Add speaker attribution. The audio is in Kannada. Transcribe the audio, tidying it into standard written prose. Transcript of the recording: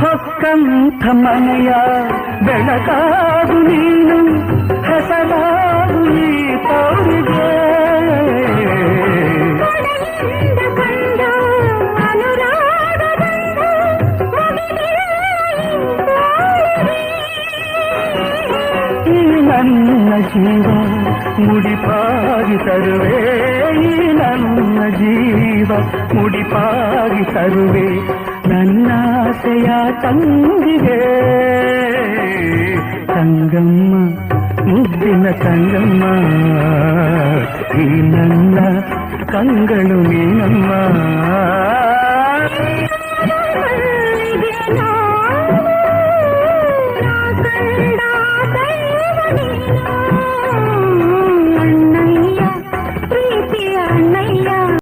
Speaker 1: ಹೊಕ್ಕಂಥ ಮನೆಯ ಬೆಳಕಾಗು ನೀನು, ಹೆಸರಾಗು ಈ ತೋರಿಗೆ. ಈ ನನ್ನ ಜೀವ ಮುಡಿಪಾಗಿ ತರುವೆ, ಈ ನನ್ನ ಜೀವ ಮುಡಿಪಾಗಿ ತರುವೆ, ನನ್ನಾಸೆಯ ತಂಗಿಗೆ. ತಂಗಮ್ಮ ಮುದ್ದಿನ ತಂಗಮ್ಮ, ಈ ನನ್ನ ಕಂಗಳು ನೀನಮ್ಮ. ಅಣ್ಣಯ್ಯ ಪ್ರೀತಿಯ ಅಣ್ಣಯ್ಯ.